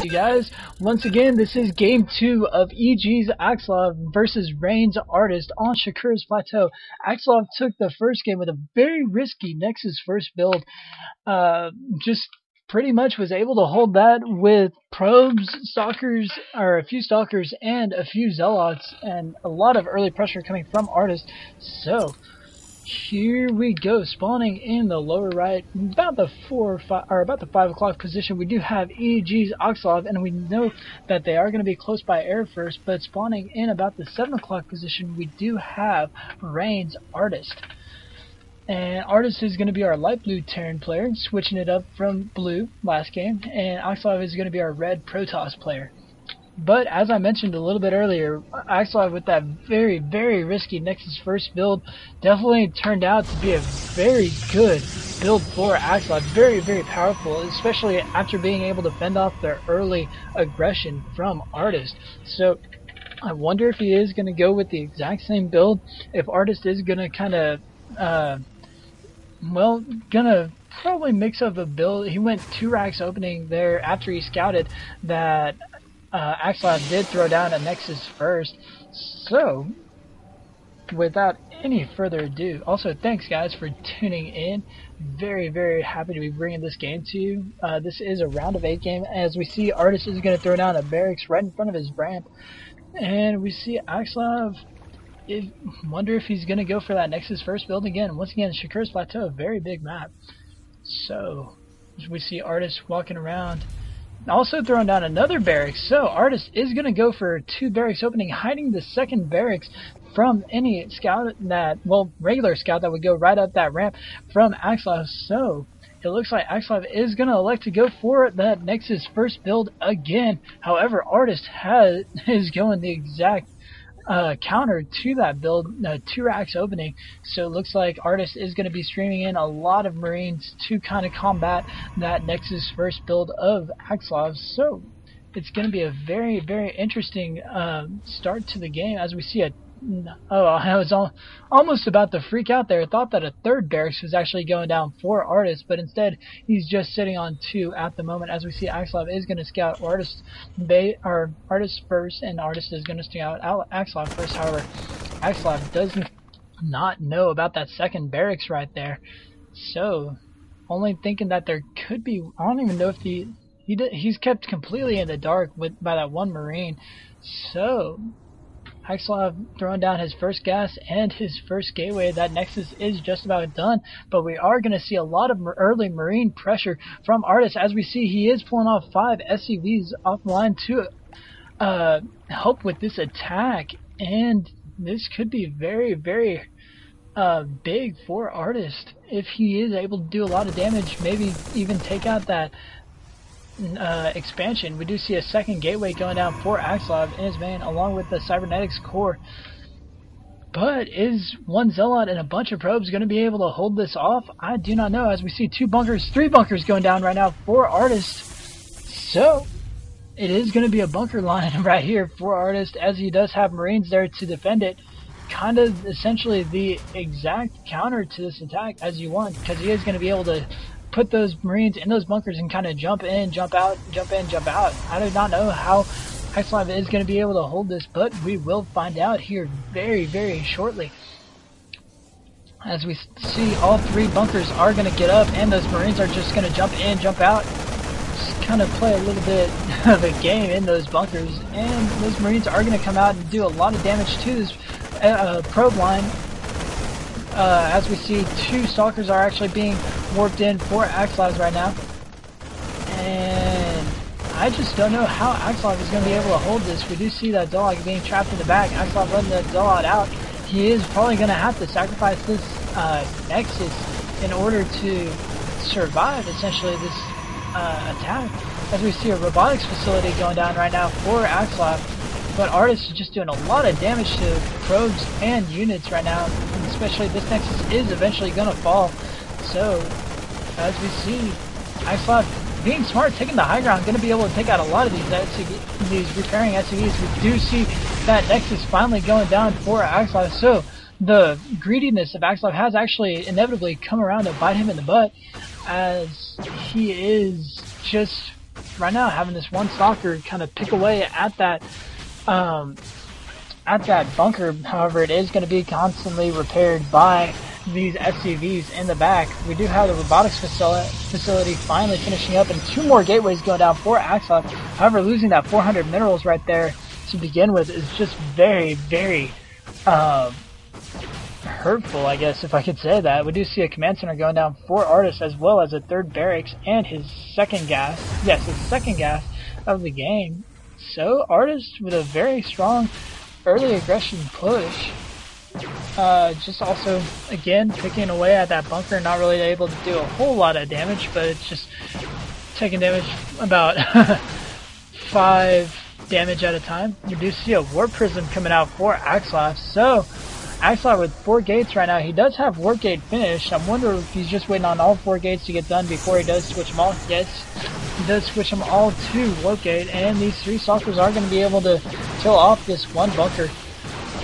You guys, once again, this is game 2 of EGAxslav versus RGNartist on Shakur's Plateau. Axslav took the first game with a very risky Nexus first build. Just pretty much was able to hold that with probes, stalkers, or a few stalkers and a few zealots, and a lot of early pressure coming from Artist. So here we go, spawning in the lower right, about the 5 o'clock position. We do have EGAxslav, and we know that they are going to be close by air first. But spawning in about the 7 o'clock position, we do have RGNartist, and Artist is going to be our light blue Terran player, switching it up from blue last game, and Axslav is going to be our red Protoss player. But as I mentioned a little bit earlier, Axslav with that very, very risky Nexus first build definitely turned out to be a very good build for Axslav. Very, very powerful, especially after being able to fend off their early aggression from Artist. So I wonder if he is going to go with the exact same build, if Artist is going to kind of, gonna probably mix up a build. He went 2 racks opening there after he scouted that Axslav did throw down a Nexus first. So without any further ado, also thanks guys for tuning in. Very, very happy to be bringing this game to you. This is a round of 8 game. As we see, Artist is going to throw down a barracks right in front of his ramp, and we see Axslav. Wonder if he's going to go for that Nexus first build again. Once again, Shakur's Plateau, a very big map. So we see Artist walking around, also throwing down another barracks. So Artist is going to go for 2 barracks opening, hiding the second barracks from any scout that, well, regular scout that would go right up that ramp from Axslav. So it looks like Axslav is going to elect to go for that Nexus first build again. However, Artist is going the exact counter to that build, 2 racks opening. So it looks like Artist is going to be streaming in a lot of Marines to kind of combat that Nexus first build of Axslav. So it's going to be a very, very interesting start to the game, as we see I was almost about to freak out there. I thought that a 3rd barracks was actually going down for Artist, but instead he's just sitting on 2 at the moment. As we see, Axslav is going to scout Artist first, and Artist is going to scout Axslav first. However, Axslav does not know about that 2nd barracks right there, so only thinking that there could be. I don't even know if he's kept completely in the dark by that 1 Marine. So Axslav throwing down his first gas and his first gateway. That Nexus is just about done, but we are going to see a lot of early Marine pressure from Artist. As we see, he is pulling off 5 SCVs off the line to help with this attack, and this could be very, very big for Artist if he is able to do a lot of damage, maybe even take out that expansion. We do see a 2nd gateway going down for Axslav and his man, along with the cybernetics core. But is 1 zealot and a bunch of probes going to be able to hold this off? I do not know, as we see 3 bunkers going down right now for Artist. So it is going to be a bunker line right here for Artist, as he does have Marines there to defend it. Kind of essentially the exact counter to this attack as you want, because he is going to be able to put those Marines in those bunkers and kind of jump in, jump out, jump in, jump out. I do not know how Axslav is going to be able to hold this, but we will find out here very, very shortly. As we see, all 3 bunkers are going to get up, and those Marines are just going to jump in, jump out, just kind of play a little bit of a game in those bunkers, and those Marines are going to come out and do a lot of damage to this probe line. As we see, 2 stalkers are actually being warped in for Axslav right now, and I just don't know how Axslav is going to be able to hold this. We do see that Zealot being trapped in the back. Axslav letting that Zealot out. He is probably going to have to sacrifice this Nexus in order to survive essentially this attack. As we see a robotics facility going down right now for Axslav, but Artist is just doing a lot of damage to probes and units right now, and especially this Nexus is eventually going to fall. So as we see, Axslav being smart, taking the high ground, going to be able to take out a lot of these repairing SCVs. We do see that Nexus finally going down for Axslav. So the greediness of Axslav has actually inevitably come around to bite him in the butt, as he is just right now having this one stalker kind of pick away at that bunker. However, it is going to be constantly repaired by these SCVs in the back. We do have the robotics facility finally finishing up, and 2 more gateways going down for EGAxslav. However, losing that 400 minerals right there to begin with is just very, very hurtful, I guess, if I could say that. We do see a command center going down for Artist, as well as a 3rd barracks and his second gas. Yes, his second gas of the game. So, Artist with a very strong early aggression push. Just also, again, picking away at that bunker, not really able to do a whole lot of damage, but it's just taking damage about 5 damage at a time. We do see a Warp Prism coming out for EGAxslav. So, EGAxslav with 4 gates right now. He does have Warp Gate finished. I wonder if he's just waiting on all 4 gates to get done before he does switch them all. Yes, he does switch them all to Warp Gate, and these 3 stalkers are going to be able to kill off this one bunker.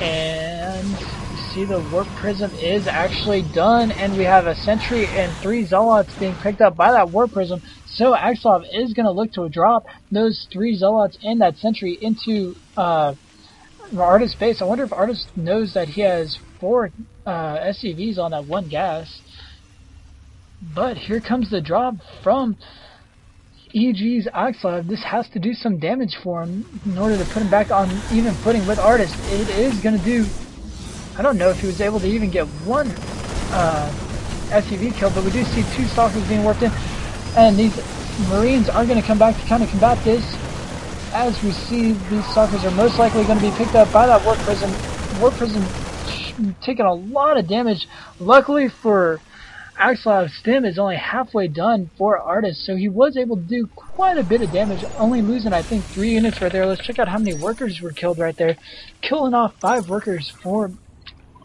And you see the Warp Prism is actually done, and we have a Sentry and 3 Zealots being picked up by that Warp Prism. So EGAxslav is going to look to drop those 3 Zealots and that Sentry into Artist's base. I wonder if Artist knows that he has 4 SCVs on that one gas. But here comes the drop from EGAxslav. This has to do some damage for him in order to put him back on even footing with Artist. It is going to do, I don't know if he was able to even get 1 SCV kill, but we do see 2 stalkers being warped in, and these Marines are going to come back to kind of combat this. As we see, these stalkers are most likely going to be picked up by that Warp Prism. Warp Prism taking a lot of damage. Luckily for EGAxslav's stim is only halfway done for Artist, so he was able to do quite a bit of damage, only losing, I think, 3 units right there. Let's check out how many workers were killed right there. Killing off 5 workers for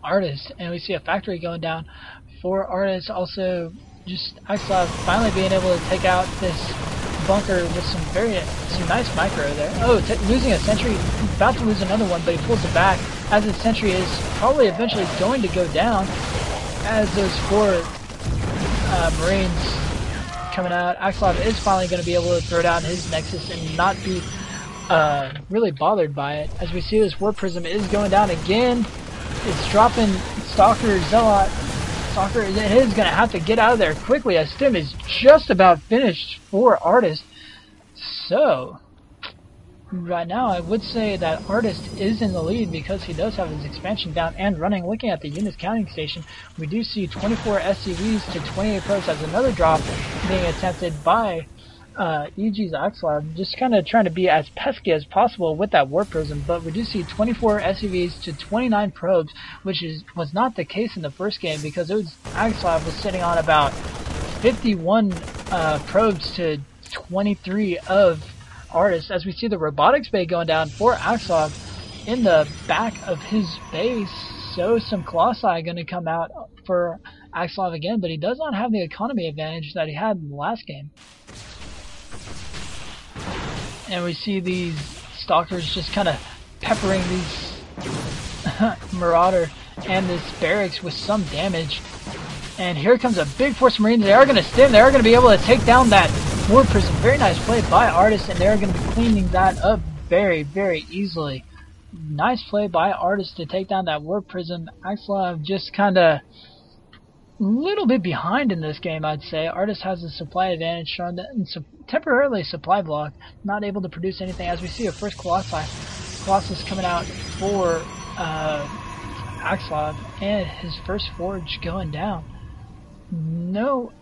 Artist, and we see a factory going down for Artist. Also, just EGAxslav finally being able to take out this bunker with some nice micro there. Oh, losing a Sentry, about to lose another one, but he pulls it back, as the Sentry is probably eventually going to go down, as those 4 Marines coming out. EGAxslav is finally going to be able to throw down his Nexus and not be really bothered by it. As we see, this Warp Prism is going down again. It's dropping Stalker, Zealot. Stalker is going to have to get out of there quickly, as stim is just about finished for Artist. So, right now I would say that Artist is in the lead because he does have his expansion down and running. Looking at the units counting station, we do see 24 SCVs to 28 probes as another drop being attempted by EGAxslav, just kind of trying to be as pesky as possible with that Warp Prism, but we do see 24 SCVs to 29 probes, which was not the case in the first game, because EGAxslav was sitting on about 51 probes to 23 of Artist. As we see the robotics bay going down for EGAxslav in the back of his base, so some Colossi going to come out for EGAxslav again, but he does not have the economy advantage that he had in the last game. And we see these stalkers just kind of peppering these Marauder and this barracks with some damage. And here comes a big force of Marines. They are going to stim. They are going to be able to take down that Warp Prism. Very nice play by Artist, and they're going to be cleaning that up very, very easily. Nice play by Artist to take down that Warp Prism. EGAxslav just kind of a little bit behind in this game, I'd say. Artist has a supply advantage, showing that temporarily supply block, not able to produce anything. As we see a first Colossus coming out for EGAxslav, and his first forge going down. No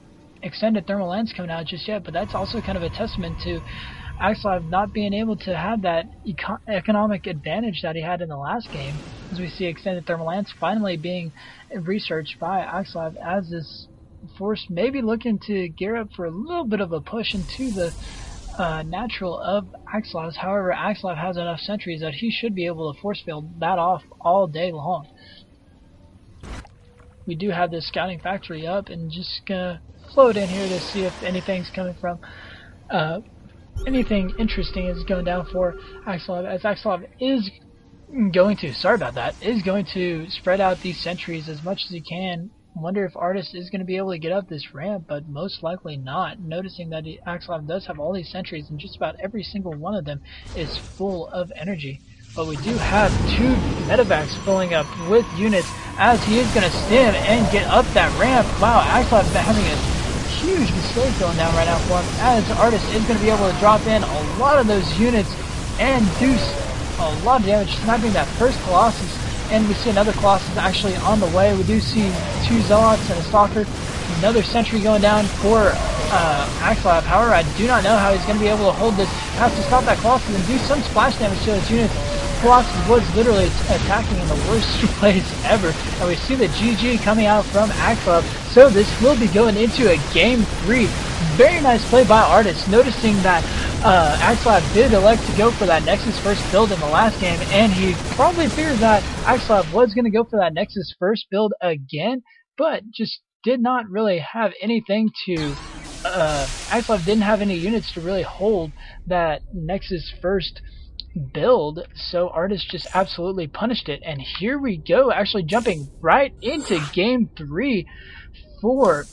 extended thermal lens coming out just yet, but that's also kind of a testament to EGAxslav not being able to have that economic advantage that he had in the last game. As we see extended thermal lens finally being researched by EGAxslav, as this force may be looking to gear up for a little bit of a push into the natural of EGAxslav. However, EGAxslav has enough sentries that he should be able to force field that off all day long. We do have this scouting factory up, and just gonna float in here to see if anything's coming from anything interesting is going down for EGAxslav, as EGAxslav is going to, sorry about that, is going to spread out these sentries as much as he can Wonder if Artist is going to be able to get up this ramp, but most likely not. Noticing that EGAxslav does have all these sentries, and just about every single one of them is full of energy. But we do have 2 medevacs filling up with units as he is going to stim and get up that ramp. Wow, EGAxslav having a huge mistake going down right now for him, as Artist is going to be able to drop in a lot of those units and do a lot of damage, sniping that first Colossus. And we see another Colossus actually on the way. We do see 2 Zealots and a Stalker. Another sentry going down for EGAxslav. However, I do not know how he's going to be able to hold this. He has to stop that Colossus and do some splash damage to those units. Colossus was literally attacking in the worst place ever. And we see the GG coming out from EGAxslav. So this will be going into a Game 3. Very nice play by Artist, noticing that EGAxslav did elect to go for that Nexus first build in the last game, and he probably figured that EGAxslav was going to go for that Nexus first build again, but just did not really have anything to... EGAxslav didn't have any units to really hold that Nexus first build, so Artist just absolutely punished it. And here we go, actually jumping right into Game 3 for